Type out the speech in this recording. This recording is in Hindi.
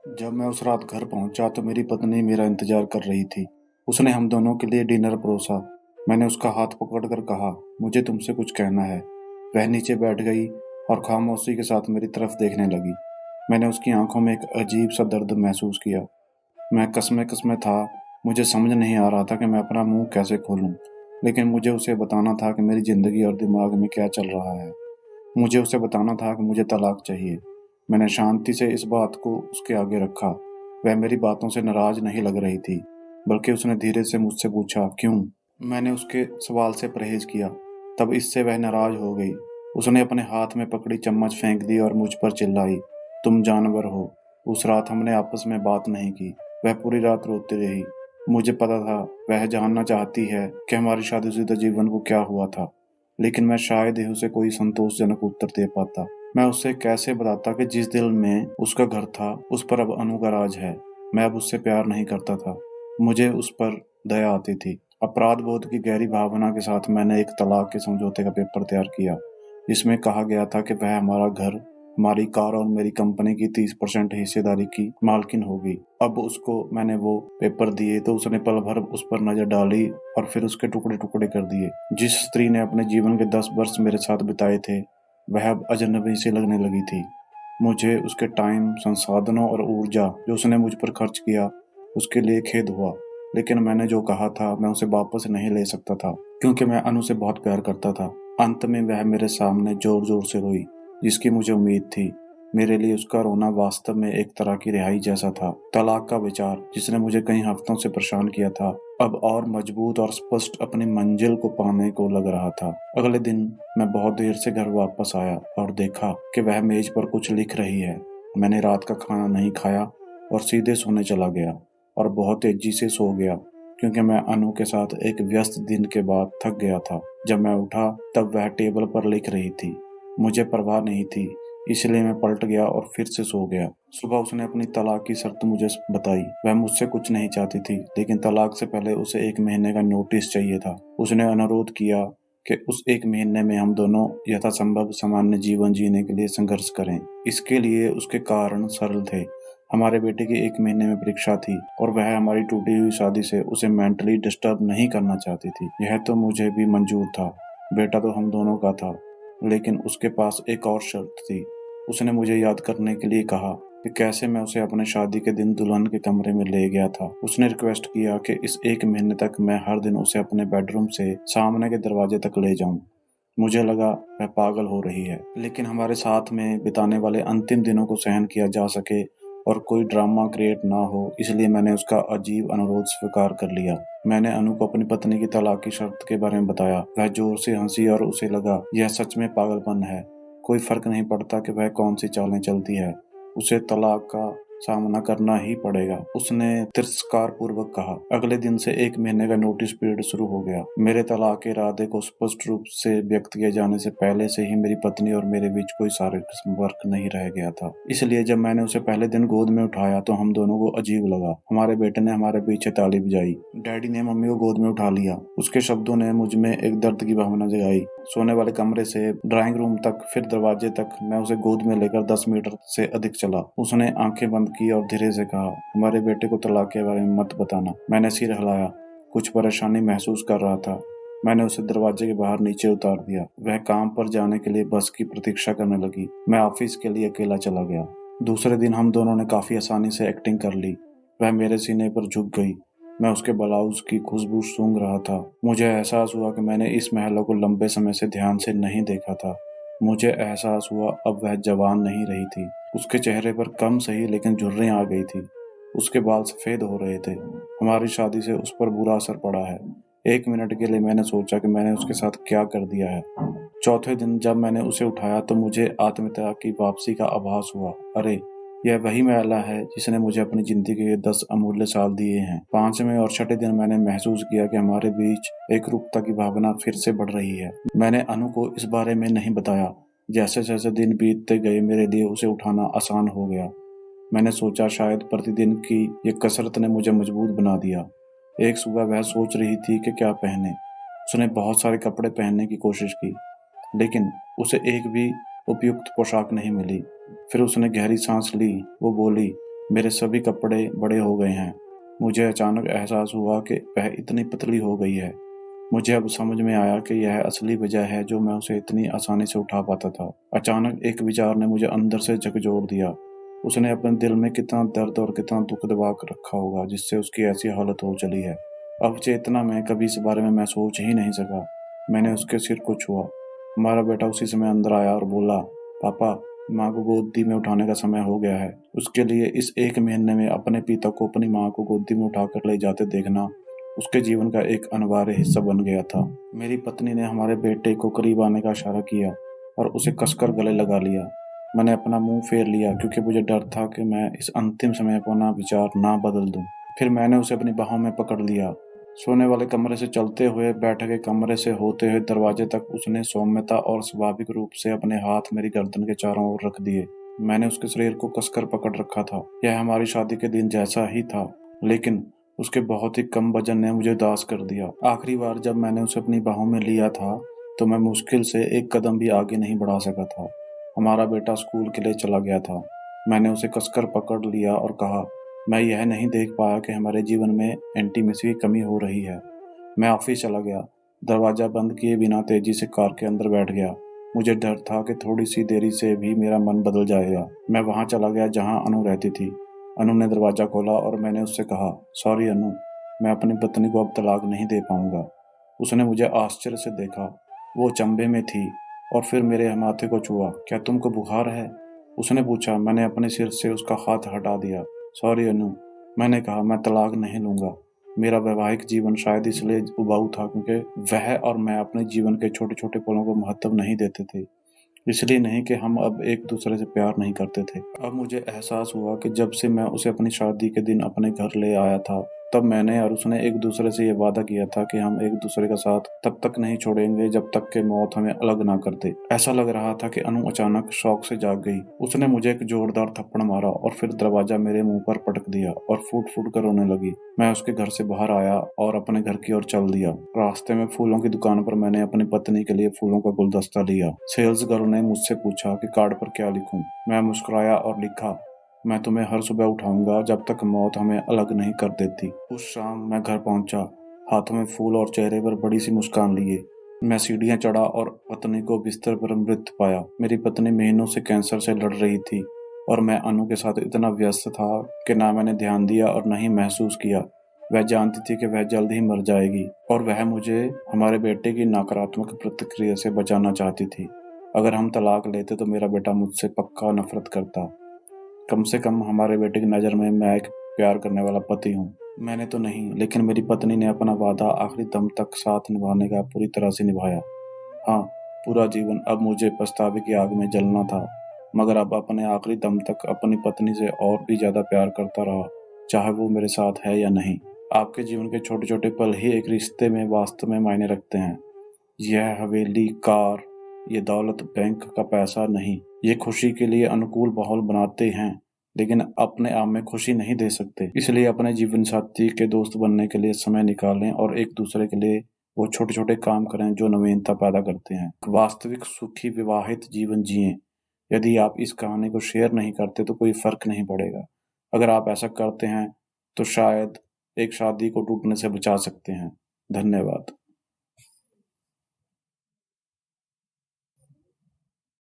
जब मैं उस रात घर पहुंचा तो मेरी पत्नी मेरा इंतजार कर रही थी। उसने हम दोनों के लिए डिनर परोसा। मैंने उसका हाथ पकड़कर कहा, मुझे तुमसे कुछ कहना है। वह नीचे बैठ गई और खामोशी के साथ मेरी तरफ देखने लगी। मैंने उसकी आंखों में एक अजीब सा दर्द महसूस किया। मैं कसमे कसमे था। मुझे समझ नहीं आ रहा था कि मैं अपना मुंह कैसे खोलूं, लेकिन मुझे उसे बताना था कि मेरी जिंदगी और दिमाग में क्या चल रहा है। मुझे उसे बताना था कि मुझे तलाक चाहिए। मैंने शांति से इस बात को उसके आगे रखा। वह मेरी बातों से नाराज नहीं लग रही थी, बल्कि उसने धीरे से मुझसे पूछा, क्यों? मैंने उसके सवाल से परहेज किया। तब इससे वह नाराज हो गई। उसने अपने हाथ में पकड़ी चम्मच फेंक दी और मुझ पर चिल्लाई, तुम जानवर हो। उस रात हमने आपस में बात नहीं की। वह पूरी रात रोती रही। मुझे पता था वह जानना चाहती है कि हमारी शादीशुदा जीवन को क्या हुआ था, लेकिन मैं शायद ही उसे कोई संतोषजनक उत्तर दे पाता। मैं उससे कैसे बताता कि जिस दिल में उसका घर था उस पर अब अनु का राज है। मैं अब उससे प्यार नहीं करता था, मुझे उस पर दया आती थी। अपराध बोध की गहरी भावना के साथ मैंने एक तलाक के समझौते का पेपर तैयार किया, जिसमें कहा गया था कि वह हमारा घर, हमारी कार और मेरी कंपनी की 30% हिस्सेदारी की मालकिन होगी। अब उसको मैंने वो पेपर दिए तो उसने पल भर उस पर नजर डाली और फिर उसके टुकड़े टुकड़े कर दिए। जिस स्त्री ने अपने जीवन के 10 वर्ष मेरे साथ बिताए थे, वह अब अजनबी से लगने लगी थी। मुझे उसके टाइम, संसाधनों और ऊर्जा जो उसने मुझ पर खर्च किया, उसके लिए खेद हुआ। लेकिन मैंने जो कहा था मैं उसे वापस नहीं ले सकता था, क्योंकि मैं अनु से बहुत प्यार करता था। अंत में वह मेरे सामने जोर जोर से रोई, जिसकी मुझे उम्मीद थी। मेरे लिए उसका रोना वास्तव में एक तरह की रिहाई जैसा था। तलाक का विचार, जिसने मुझे कई हफ्तों से परेशान किया था, अब और मजबूत और स्पष्ट अपनी मंजिल को पाने को लग रहा था। अगले दिन मैं बहुत देर से घर वापस आया और देखा कि वह मेज पर कुछ लिख रही है। मैंने रात का खाना नहीं खाया और सीधे सोने चला गया, और बहुत तेजी से सो गया, क्योंकि मैं अनु के साथ एक व्यस्त दिन के बाद थक गया था। जब मैं उठा तब वह टेबल पर लिख रही थी। मुझे परवाह नहीं थी, इसलिए मैं पलट गया और फिर से सो गया। सुबह उसने अपनी तलाक की शर्त मुझे बताई। वह मुझसे कुछ नहीं चाहती थी, लेकिन तलाक से पहले उसे 1 महीने का नोटिस चाहिए था। उसने अनुरोध किया कि उस 1 महीने में हम दोनों यथासंभव सामान्य जीवन जीने के लिए संघर्ष करें। इसके लिए उसके कारण सरल थे। हमारे बेटे की 1 महीने में परीक्षा थी और वह हमारी टूटी हुई शादी से उसे मेंटली डिस्टर्ब नहीं करना चाहती थी। यह तो मुझे भी मंजूर था। बेटा तो हम दोनों का था, लेकिन उसके पास एक और शर्त थी। उसने मुझे याद करने के लिए कहा कि कैसे मैं उसे अपने शादी के दिन दुल्हन के कमरे में ले गया था। उसने रिक्वेस्ट किया कि इस 1 महीने तक मैं हर दिन उसे अपने बेडरूम से सामने के दरवाजे तक ले जाऊं। मुझे लगा वह पागल हो रही है, लेकिन हमारे साथ में बिताने वाले अंतिम दिनों को सहन किया जा सके और कोई ड्रामा क्रिएट ना हो, इसलिए मैंने उसका अजीब अनुरोध स्वीकार कर लिया। मैंने अनु को अपनी पत्नी की तलाक की शर्त के बारे में बताया। वह जोर से हंसी और उसे लगा यह सच में पागलपन है। कोई फर्क नहीं पड़ता कि वह कौन सी चालें चलती है, उसे तलाक का सामना करना ही पड़ेगा, उसने तिरस्कार पूर्वक कहा। अगले दिन से 1 महीने का नोटिस पीरियड शुरू हो गया। मेरे तलाक के इरादे को स्पष्ट रूप से व्यक्त किए जाने से पहले से ही मेरी पत्नी और मेरे बीच कोई शारीरिक संपर्क नहीं रह गया था। इसलिए जब मैंने उसे पहले दिन गोद में उठाया तो हम दोनों को अजीब लगा। हमारे बेटे ने हमारे पीछे ताली बजाई। डैडी ने मम्मी को गोद में उठा लिया। उसके शब्दों ने मुझ में एक दर्द की भावना जगाई। सोने वाले कमरे से ड्राइंग रूम तक, फिर दरवाजे तक, मैं उसे गोद में लेकर 10 मीटर से अधिक चला। उसने आंखें बंद की और धीरे से कहा, हमारे बेटे को तलाक के बारे में मत बताना। मैंने सिर हिलाया, कुछ परेशानी महसूस कर रहा था। मैंने उसे दरवाजे के बाहर नीचे उतार दिया। वह काम पर जाने के लिए बस की प्रतीक्षा करने लगी। मैं ऑफिस के लिए अकेला चला गया। दूसरे दिन हम दोनों ने काफी आसानी से एक्टिंग कर ली। वह मेरे सीने पर झुक गई। मैं उसके ब्लाउज की खुशबू सूंघ रहा था। मुझे एहसास हुआ कि मैंने इस महिला को लंबे समय से ध्यान से नहीं देखा था। मुझे एहसास हुआ अब वह जवान नहीं रही थी। उसके चेहरे पर कम सही लेकिन झुर्रियां आ गई थी। उसके बाल सफेद हो रहे थे। हमारी शादी से उस पर बुरा असर पड़ा है। 1 मिनट के लिए मैंने सोचा कि मैंने उसके साथ क्या कर दिया है। चौथे दिन जब मैंने उसे उठाया तो मुझे आत्मीयता की वापसी का आभास हुआ। अरे, यह वही महिला है जिसने मुझे अपनी जिंदगी के 10 अमूल्य साल दिए हैं। 5वें और छठे दिन मैंने महसूस किया कि हमारे बीच एकरूपता की भावना फिर से बढ़ रही है। मैंने अनु को इस बारे में नहीं बताया। जैसे जैसे दिन बीतते गए मेरे लिए उसे उठाना आसान हो गया। मैंने सोचा शायद प्रतिदिन की ये कसरत ने मुझे मजबूत बना दिया। एक सुबह वह सोच रही थी कि क्या पहने। उसने बहुत सारे कपड़े पहनने की कोशिश की, लेकिन उसे एक भी उपयुक्त पोशाक नहीं मिली। फिर उसने गहरी सांस ली। वो बोली, मेरे सभी कपड़े बड़े हो गए हैं। मुझे अचानक एहसास हुआ कि वह इतनी पतली हो गई है। मुझे अब समझ में आया कि यह असली वजह है जो मैं उसे इतनी आसानी से उठा पाता था। अचानक एक विचार ने मुझे अंदर से झकझोर दिया। उसने अपने दिल में कितना दर्द और कितना दुख दबा कर रखा होगा जिससे उसकी ऐसी हालत हो चली है। अब चेतना में कभी इस बारे में मैं सोच ही नहीं सका। मैंने उसके सिर को छुआ। हमारा बेटा उसी समय अंदर आया और बोला, पापा, माँ को गोदी में उठाने का समय हो गया है। उसके लिए इस एक महीने में अपने पिता को अपनी माँ को गोदी में उठाकर ले जाते देखना उसके जीवन का एक अनिवार्य हिस्सा बन गया था। मेरी पत्नी ने हमारे बेटे को करीब आने का इशारा किया और उसे कसकर गले लगा लिया। मैंने अपना मुंह फेर लिया क्योंकि मुझे डर था कि मैं इस अंतिम समय अपना विचार ना बदल दूं। फिर मैंने उसे अपनी बाहों में पकड़ लिया। सोने वाले कमरे से चलते हुए बैठक के कमरे से होते हुए दरवाजे तक उसने सौम्यता और स्वाभाविक रूप से अपने हाथ मेरी गर्दन के चारों ओर रख दिए। मैंने उसके शरीर को कसकर पकड़ रखा था। यह हमारी शादी के दिन जैसा ही था, लेकिन उसके बहुत ही कम वजन ने मुझे उदास कर दिया। आखिरी बार जब मैंने उसे अपनी बाहों में लिया था तो मैं मुश्किल से एक कदम भी आगे नहीं बढ़ा सका था। हमारा बेटा स्कूल के लिए चला गया था। मैंने उसे कसकर पकड़ लिया और कहा, मैं यह नहीं देख पाया कि हमारे जीवन में इंटीमेसी की कमी हो रही है। मैं ऑफिस चला गया। दरवाजा बंद किए बिना तेजी से कार के अंदर बैठ गया। मुझे डर था कि थोड़ी सी देरी से भी मेरा मन बदल जाएगा। मैं वहां चला गया जहां अनु रहती थी। अनु ने दरवाजा खोला और मैंने उससे कहा, सॉरी अनु, मैं अपनी पत्नी को अब तलाक नहीं दे पाऊंगा। उसने मुझे आश्चर्य से देखा। वो अचंभे में थी और फिर मेरे माथे को छुआ। क्या तुमको बुखार है? उसने पूछा। मैंने अपने सिर से उसका हाथ हटा दिया। सॉरी अनु, मैंने कहा, मैं तलाक नहीं लूंगा। मेरा वैवाहिक जीवन शायद इसलिए उबाऊ था क्योंकि वह और मैं अपने जीवन के छोटे छोटे पलों को महत्व नहीं देते थे। इसलिए नहीं कि हम अब एक दूसरे से प्यार नहीं करते थे। अब मुझे एहसास हुआ कि जब से मैं उसे अपनी शादी के दिन अपने घर ले आया था, तब मैंने और उसने एक दूसरे से ये वादा किया था कि हम एक दूसरे का साथ तब तक नहीं छोड़ेंगे जब तक कि मौत हमें अलग ना कर दे। ऐसा लग रहा था कि अनु अचानक शौक से जाग गई। उसने मुझे एक जोरदार थप्पड़ मारा और फिर दरवाजा मेरे मुंह पर पटक दिया और फूट फूट कर रोने लगी। मैं उसके घर से बाहर आया और अपने घर की ओर चल दिया। रास्ते में फूलों की दुकान पर मैंने अपनी पत्नी के लिए फूलों का गुलदस्ता लिया। सेल्स गर्ल ने मुझसे पूछा कि कार्ड पर क्या लिखूं। मैं मुस्कुराया और लिखा, मैं तुम्हें हर सुबह उठाऊंगा जब तक मौत हमें अलग नहीं कर देती। उस शाम मैं घर पहुंचा, हाथों में फूल और चेहरे पर बड़ी सी मुस्कान लिए। मैं सीढ़ियां चढ़ा और पत्नी को बिस्तर पर मृत पाया। मेरी पत्नी महीनों से कैंसर से लड़ रही थी और मैं अनु के साथ इतना व्यस्त था कि ना मैंने ध्यान दिया और न ही महसूस किया। वह जानती थी कि वह जल्द ही मर जाएगी और वह मुझे हमारे बेटे की नकारात्मक प्रतिक्रिया से बचाना चाहती थी। अगर हम तलाक लेते तो मेरा बेटा मुझसे पक्का नफरत करता। कम से कम हमारे बेटे की नज़र में मैं एक प्यार करने वाला पति हूँ। मैंने तो नहीं, लेकिन मेरी पत्नी ने अपना वादा आखिरी दम तक साथ निभाने का पूरी तरह से निभाया। हाँ, पूरा जीवन अब मुझे पछतावे की आग में जलना था, मगर अब अपने आखिरी दम तक अपनी पत्नी से और भी ज़्यादा प्यार करता रहा, चाहे वो मेरे साथ है या नहीं। आपके जीवन के छोटे छोटे पल ही एक रिश्ते में वास्तव में मायने रखते हैं। यह हवेली, कार, ये दौलत, बैंक का पैसा नहीं। ये खुशी के लिए अनुकूल माहौल बनाते हैं, लेकिन अपने आप में खुशी नहीं दे सकते। इसलिए अपने जीवन साथी के दोस्त बनने के लिए समय निकालें और एक दूसरे के लिए वो छोटे छोटे काम करें जो नवीनता पैदा करते हैं। वास्तविक सुखी विवाहित जीवन जिएं। यदि आप इस कहानी को शेयर नहीं करते तो कोई फर्क नहीं पड़ेगा। अगर आप ऐसा करते हैं तो शायद एक शादी को टूटने से बचा सकते हैं। धन्यवाद।